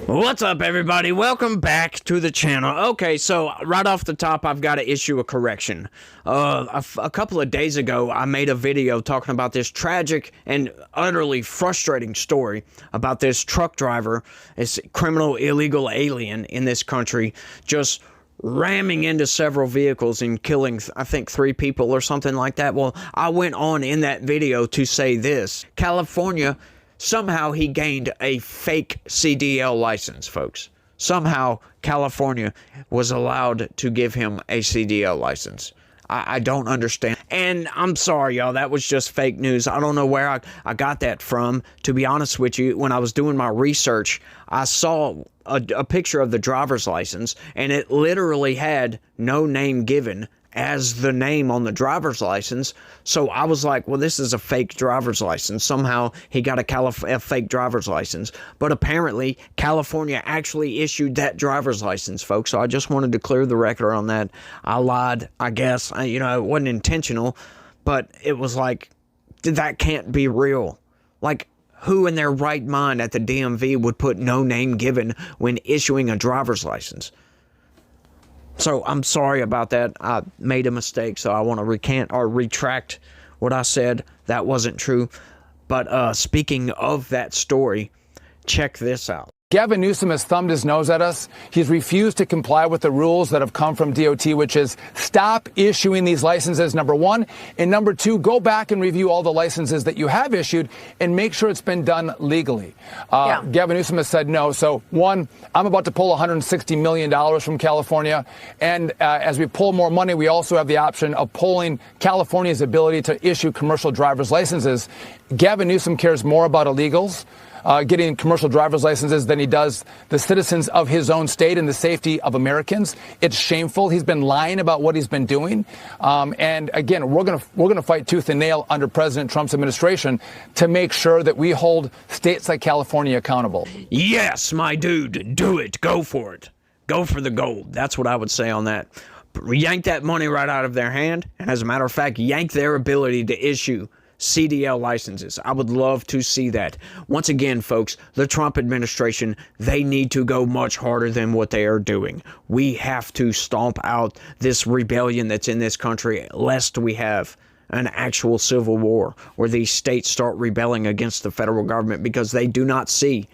What's up, everybody? Welcome back to the channel. Okay, so right off the top, I've got to issue a correction. A couple of days ago, I made a video talking about this tragic and utterly frustrating story about this truck driver, this criminal illegal alien in this country, just ramming into several vehicles and killing, I think, 3 people or something like that. Well, I went on in that video to say this. California, somehow he gained a fake CDL license, folks. Somehow California was allowed to give him a CDL license. I don't understand. And I'm sorry, y'all, that was just fake news. I don't know where I got that from. To be honest with you, when I was doing my research, I saw a picture of the driver's license, and it literally had no name given as the name on the driver's license. So I was like, well, this is a fake driver's license. Somehow he got a fake driver's license. But apparently California actually issued that driver's license, folks. So I just wanted to clear the record on that. I lied, I guess. It wasn't intentional, but it was like, that can't be real. Like, who in their right mind at the DMV would put no name given when issuing a driver's license? So I'm sorry about that. I made a mistake, so I want to recant or retract what I said. That wasn't true. But speaking of that story, check this out. Gavin Newsom has thumbed his nose at us. He's refused to comply with the rules that have come from DOT, which is stop issuing these licenses, number one. And number two, go back and review all the licenses that you have issued and make sure it's been done legally. Gavin Newsom has said no. So, one, I'm about to pull $160 million from California. And as we pull more money, we also have the option of pulling California's ability to issue commercial driver's licenses. Gavin Newsom cares more about illegals getting commercial driver's licenses than he does the citizens of his own state and the safety of Americans. It's shameful. He's been lying about what he's been doing. And again, we're gonna fight tooth and nail under President Trump's administration to make sure that we hold states like California accountable. Yes, my dude, do it. Go for it. Go for the gold. That's what I would say on that. Yank that money right out of their hand. And as a matter of fact, yank their ability to issue CDL licenses. I would love to see that. Once again, folks, the Trump administration, they need to go much harder than what they are doing. We have to stomp out this rebellion that's in this country, lest we have an actual civil war where these states start rebelling against the federal government because they do not see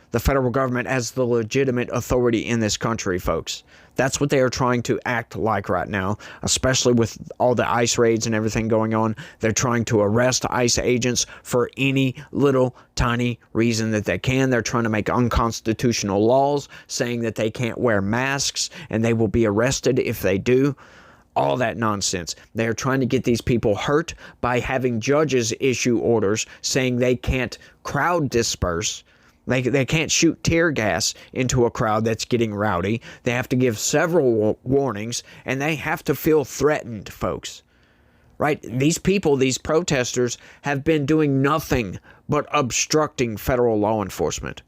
the federal government as the legitimate authority in this country, folks. That's what they are trying to act like right now, especially with all the ICE raids and everything going on. They're trying to arrest ICE agents for any little tiny reason that they can. They're trying to make unconstitutional laws saying that they can't wear masks and they will be arrested if they do. All that nonsense. They are trying to get these people hurt by having judges issue orders saying they can't crowd disperse. They can't shoot tear gas into a crowd that's getting rowdy. They have to give several warnings, and they have to feel threatened, folks. Right? These people, these protesters, have been doing nothing but obstructing federal law enforcement.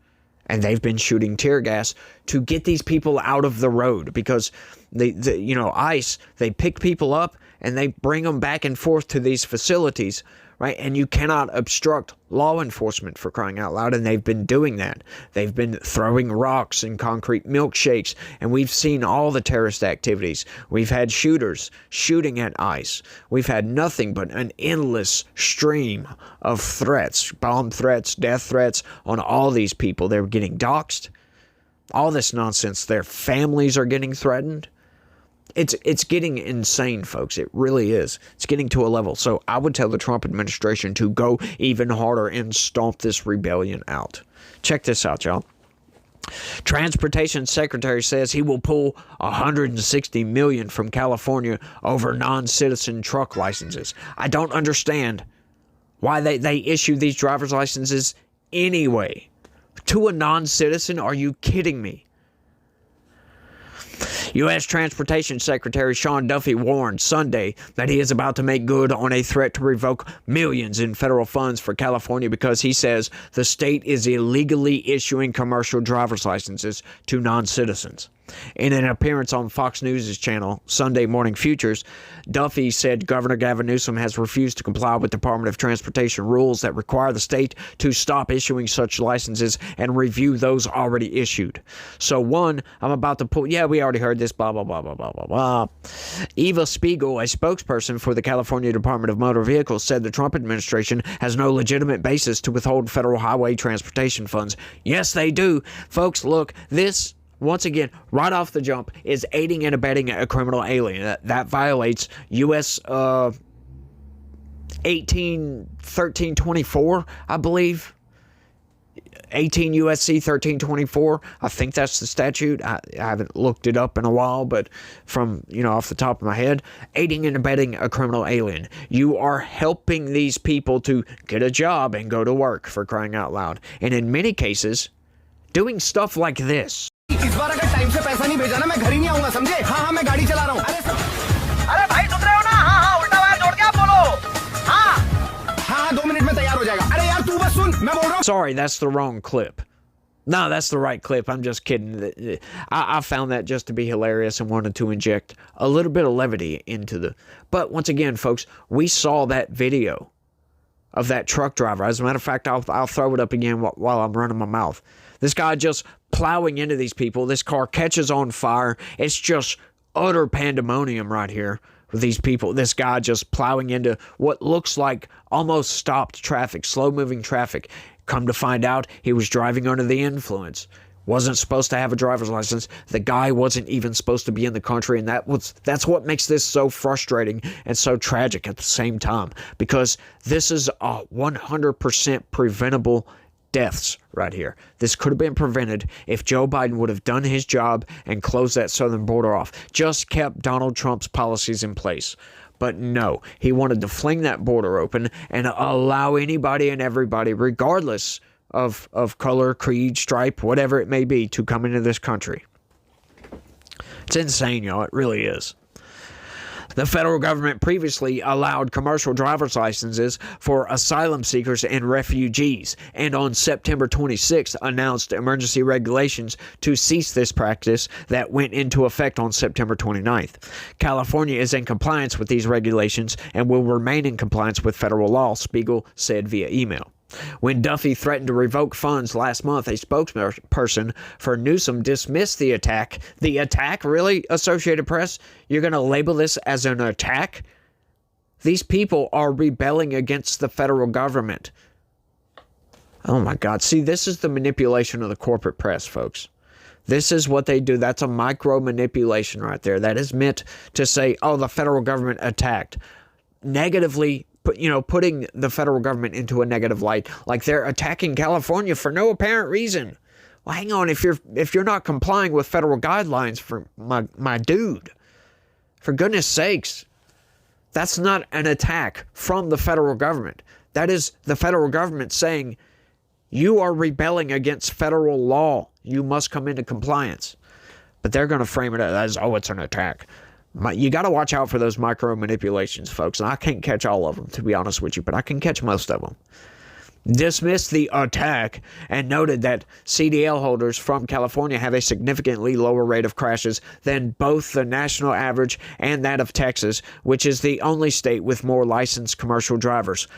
And they've been shooting tear gas to get these people out of the road because, ICE, they pick people up and they bring them back and forth to these facilities. Right? And you cannot obstruct law enforcement, for crying out loud, and they've been doing that. They've been throwing rocks and concrete milkshakes, and we've seen all the terrorist activities. We've had shooters shooting at ICE. We've had nothing but an endless stream of threats, bomb threats, death threats on all these people. They're getting doxxed. All this nonsense. Their families are getting threatened. It's getting insane, folks. It really is. It's getting to a level. So I would tell the Trump administration to go even harder and stomp this rebellion out. Check this out, y'all. Transportation Secretary says he will pull $160 million from California over non-citizen truck licenses. I don't understand why they issue these driver's licenses anyway. To a non-citizen? Are you kidding me? U.S. Transportation Secretary Sean Duffy warned Sunday that he is about to make good on a threat to revoke millions in federal funds for California because he says the state is illegally issuing commercial driver's licenses to non-citizens. In an appearance on Fox News' channel, Sunday Morning Futures, Duffy said Governor Gavin Newsom has refused to comply with Department of Transportation rules that require the state to stop issuing such licenses and review those already issued. So one, I'm about to pull, yeah, we already heard this, blah, blah, blah, blah, blah, blah, blah. Eva Spiegel, a spokesperson for the California Department of Motor Vehicles, said the Trump administration has no legitimate basis to withhold federal highway transportation funds. Yes, they do. Folks, look, this, once again, right off the jump, is aiding and abetting a criminal alien. That violates U.S. 1324, I believe. 18 U.S.C. 1324. I think that's the statute. I haven't looked it up in a while, but from, off the top of my head, aiding and abetting a criminal alien. You are helping these people to get a job and go to work, for crying out loud. And in many cases, doing stuff like this. इस बार अगर time से पैसा नहीं भेजा ना मैं घर ही नहीं आऊंगा समझे हाँ मैं गाड़ी चला रहा हूँ अरे भाई सुन रहे हो ना हाँ उल्टा वायर जोड़ के आप बोलो हाँ 2 मिनट में तैयार हो जाएगा अरे यार तू बस सुन मैं बोल रहा हूँ. Sorry, that's the wrong clip. No, that's the right clip. I'm just kidding. I found that just to be hilarious and wanted to inject a little bit of levity into the... But once again, folks, we saw that video of that truck driver. As a matter of fact, I'll throw it up again while I'm running my mouth. This guy just plowing into these people. This car catches on fire. It's just utter pandemonium right here with these people. This guy just plowing into what looks like almost stopped traffic, slow-moving traffic. Come to find out, he was driving under the influence. Wasn't supposed to have a driver's license. The guy wasn't even supposed to be in the country, and that's what makes this so frustrating and so tragic at the same time, because this is a 100% preventable deaths right here. This could have been prevented if Joe Biden would have done his job and closed that southern border off. Just kept Donald Trump's policies in place. But no, he wanted to fling that border open and allow anybody and everybody, regardless of color, creed, stripe, whatever it may be, to come into this country. It's insane, y'all. It really is. The federal government previously allowed commercial driver's licenses for asylum seekers and refugees, and on September 26th announced emergency regulations to cease this practice that went into effect on September 29th. California is in compliance with these regulations and will remain in compliance with federal law, Spiegel said via email. When Duffy threatened to revoke funds last month, a spokesperson for Newsom dismissed the attack. The attack? Really, Associated Press? You're going to label this as an attack? These people are rebelling against the federal government. Oh my God. See, this is the manipulation of the corporate press, folks. This is what they do. That's a micro manipulation right there. That is meant to say, oh, the federal government attacked. Negatively, putting the federal government into a negative light, like they're attacking California for no apparent reason. Well, hang on, if you're not complying with federal guidelines, for my dude, for goodness sakes, that's not an attack from the federal government. That is the federal government saying, you are rebelling against federal law. You must come into compliance. But they're going to frame it as, oh, it's an attack. You got to watch out for those micro manipulations, folks. And I can't catch all of them, to be honest with you, but I can catch most of them. Dismissed the attack and noted that CDL holders from California have a significantly lower rate of crashes than both the national average and that of Texas, which is the only state with more licensed commercial drivers.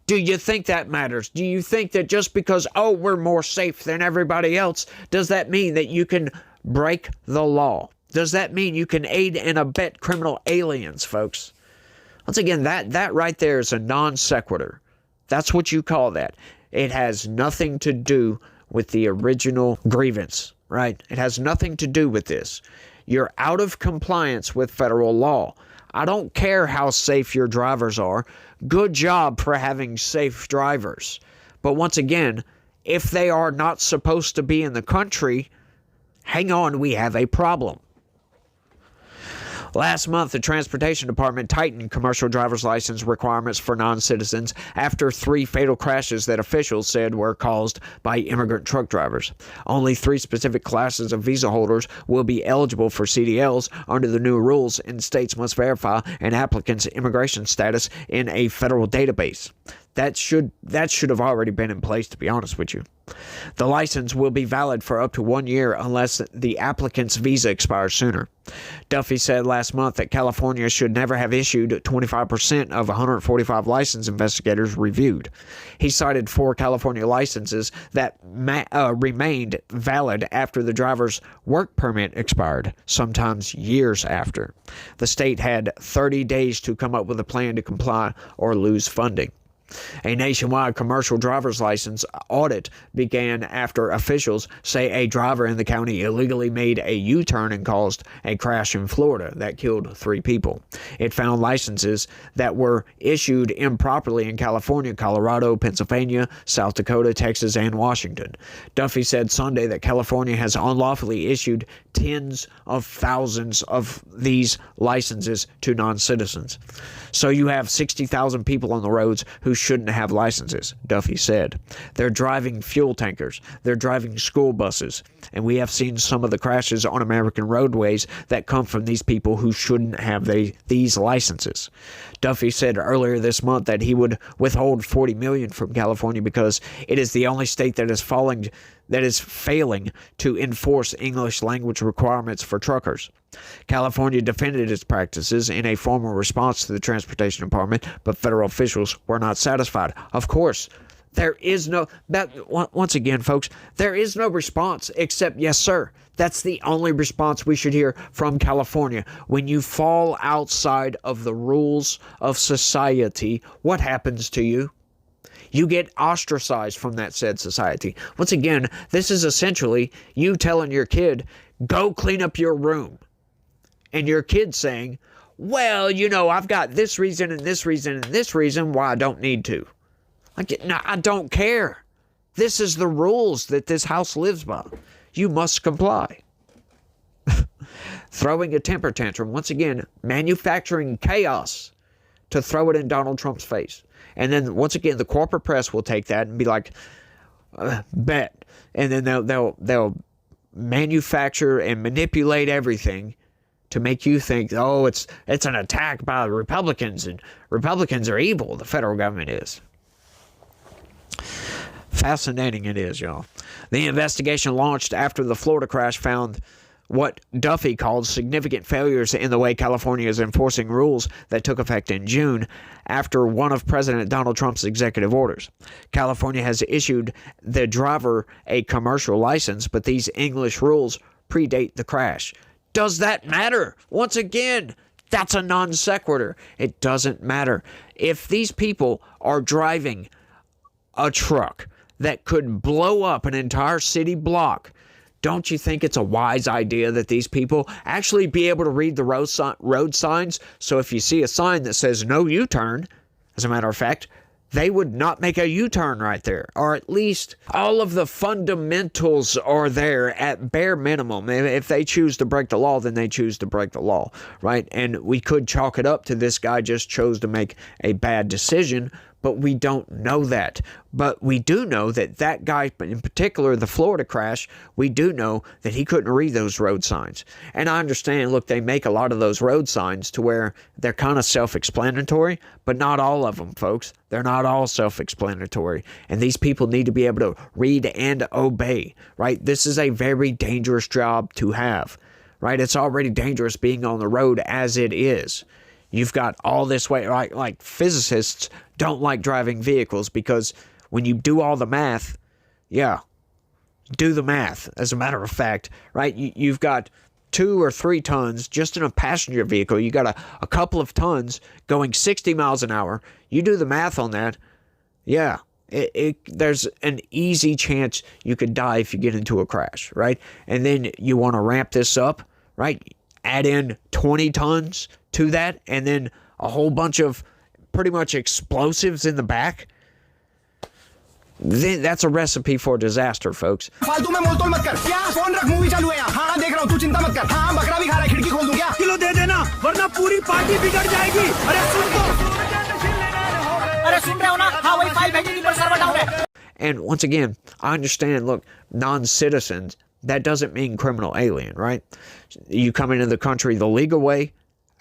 Do you think that matters? Do you think that just because, oh, we're more safe than everybody else, does that mean that you can break the law? Does that mean you can aid and abet criminal aliens, folks? Once again, that right there is a non sequitur. That's what you call that. It has nothing to do with the original grievance, right? It has nothing to do with this. You're out of compliance with federal law. I don't care how safe your drivers are. Good job for having safe drivers. But once again, if they are not supposed to be in the country, hang on, we have a problem. Last month, the Transportation Department tightened commercial driver's license requirements for non-citizens after 3 fatal crashes that officials said were caused by immigrant truck drivers. Only 3 specific classes of visa holders will be eligible for CDLs under the new rules, and states must verify an applicant's immigration status in a federal database. That should have already been in place, to be honest with you. The license will be valid for up to 1 year unless the applicant's visa expires sooner. Duffy said last month that California should never have issued 25% of 145 license investigators reviewed. He cited 4 California licenses that remained valid after the driver's work permit expired, sometimes years after. The state had 30 days to come up with a plan to comply or lose funding. A nationwide commercial driver's license audit began after officials say a driver in the county illegally made a U-turn and caused a crash in Florida that killed 3 people. It found licenses that were issued improperly in California, Colorado, Pennsylvania, South Dakota, Texas, and Washington. Duffy said Sunday that California has unlawfully issued tens of thousands of these licenses to non-citizens. So you have 60,000 people on the roads who shouldn't have licenses, Duffy said. They're driving fuel tankers. They're driving school buses. And we have seen some of the crashes on American roadways that come from these people who shouldn't have these licenses. Duffy said earlier this month that he would withhold $40 million from California because it is the only state that is failing to enforce English language requirements for truckers. California defended its practices in a formal response to the Transportation Department, but federal officials were not satisfied. Of course, there is no, once again, folks, there is no response except yes, sir. That's the only response we should hear from California. When you fall outside of the rules of society, what happens to you? You get ostracized from that said society. Once again, this is essentially you telling your kid, go clean up your room. And your kid saying, well, you know, I've got this reason and this reason and this reason why I don't need to. Like, no, I don't care. This is the rules that this house lives by. You must comply. Throwing a temper tantrum, once again, manufacturing chaos to throw it in Donald Trump's face. And then, once again, the corporate press will take that and be like, bet. And then they'll manufacture and manipulate everything to make you think, oh, it's an attack by the Republicans, and Republicans are evil. The federal government is. Fascinating it is, y'all. The investigation launched after the Florida crash found what Duffy called significant failures in the way California is enforcing rules that took effect in June after one of President Donald Trump's executive orders. California has issued the driver a commercial license, but these English rules predate the crash. Does that matter? Once again, that's a non sequitur. It doesn't matter. If these people are driving a truck that could blow up an entire city block, don't you think it's a wise idea that these people actually be able to read the road signs? So if you see a sign that says no U-turn, as a matter of fact, they would not make a U-turn right there. Or at least all of the fundamentals are there at bare minimum. If they choose to break the law, then they choose to break the law, right? And we could chalk it up to this guy just chose to make a bad decision, but we don't know that. But we do know that that guy, in particular, the Florida crash, we do know that he couldn't read those road signs. And I understand, look, they make a lot of those road signs to where they're kind of self-explanatory, but not all of them, folks. They're not all self-explanatory. And these people need to be able to read and obey, right? This is a very dangerous job to have, right? It's already dangerous being on the road as it is. You've got all this way, right? Like physicists don't like driving vehicles because when you do all the math, do the math, as a matter of fact, right? You've got 2 or 3 tons just in a passenger vehicle. You got a couple of tons going 60 miles an hour. You do the math on that. Yeah, there's an easy chance you could die if you get into a crash, right? And then you want to ramp this up, right? Add in 20 tons to that, and then a whole bunch of pretty much explosives in the back. Then that's a recipe for disaster, folks. फालतू में मोल तोल मत कर। क्या phone रख, movie चालू है यहाँ। हाँ देख रहा हूँ, तू चिंता मत कर। हाँ बकरा भी खा रहा है, खिड़की खोल दूँ क्या? किलो दे देना, वरना पूरी पार्टी बिगड़ जाएगी। अरे सुन तो, अरे सुन रहे हो ना? हाँ वही फाइल भेजेगी पर सर्वर डाउन है। And once again, I understand, look, non-citizens, that doesn't mean criminal alien, right? You come into the country the legal way,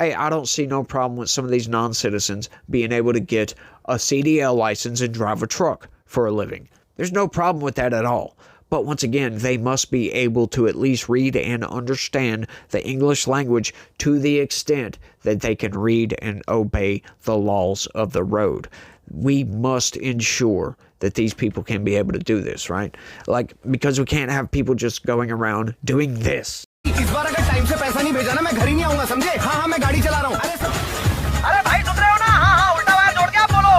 hey, I don't see no problem with some of these non-citizens being able to get a CDL license and drive a truck for a living. There's no problem with that at all. But once again, they must be able to at least read and understand the English language to the extent that they can read and obey the laws of the road. We must ensure that these people can be able to do this, right? Like, because we can't have people just going around doing this. इस बार अगर time से पैसा नहीं भेजा ना मैं घर ही नहीं आऊंगा समझे हाँ मैं गाड़ी चला रहा हूँ अरे भाई सुन रहे हो ना हाँ उल्टा वायर जोड़ के आप बोलो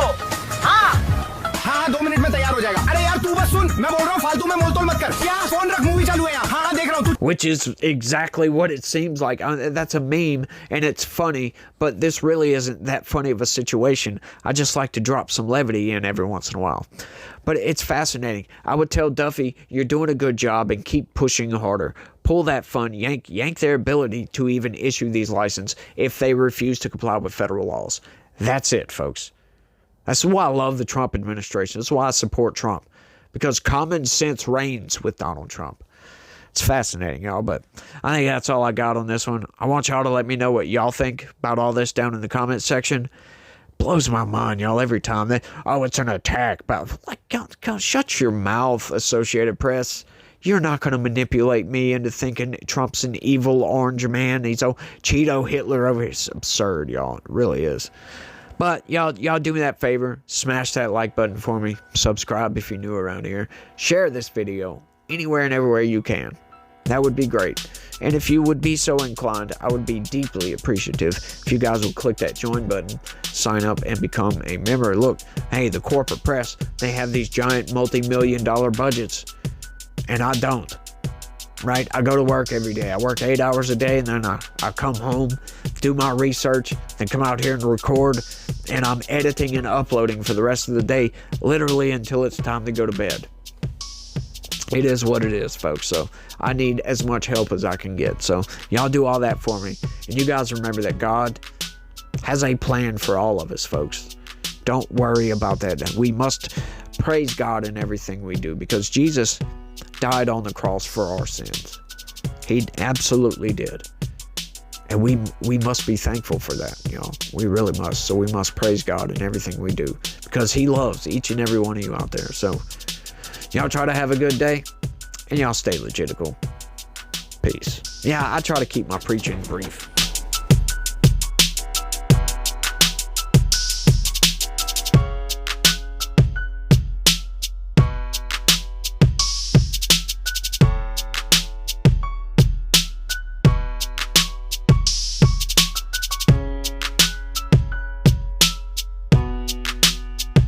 हाँ 2 मिनट में तैयार हो जाएगा अरे यार तू बस सुन मैं बोल रहा हूँ फालतू में मोल तोल मत कर क्या फोन रख मूवी चालू है यहाँ हाँ देख रहा हूँ Which is exactly what it seems like. That's a meme and it's funny, but this really isn't that funny of a situation. I just like to drop some levity in every once in a while. But it's fascinating. I would tell Duffy, you're doing a good job and keep pushing harder. Pull that fund, yank their ability to even issue these licenses if they refuse to comply with federal laws. That's it, folks. That's why I love the Trump administration. That's why I support Trump. Because common sense reigns with Donald Trump. It's fascinating, y'all, but I think that's all I got on this one. I want y'all to let me know what y'all think about all this down in the comment section. Blows my mind, y'all, every time. It's an attack. God, shut your mouth, Associated Press. You're not going to manipulate me into thinking Trump's an evil orange man. He's a Cheeto Hitler over here. It's absurd, y'all. It really is. But y'all do me that favor. Smash that like button for me. Subscribe if you're new around here. Share this video anywhere and everywhere you can. That would be great. And if you would be so inclined, I would be deeply appreciative if you guys would click that join button, sign up, and become a member. Look, hey, the corporate press, they have these giant multi-million-dollar budgets, and I don't. Right? I go to work every day. I work 8 hours a day, and then I come home, do my research, then come out here and record, and I'm editing and uploading for the rest of the day, literally until it's time to go to bed. It is what it is, folks. So I need as much help as I can get. So y'all do all that for me. And you guys remember that God has a plan for all of us, folks. Don't worry about that. We must praise God in everything we do because Jesus died on the cross for our sins. He absolutely did. And we must be thankful for that, you know. We really must. So we must praise God in everything we do because he loves each and every one of you out there. So y'all try to have a good day, and y'all stay legitical. Peace. Yeah, I try to keep my preaching brief.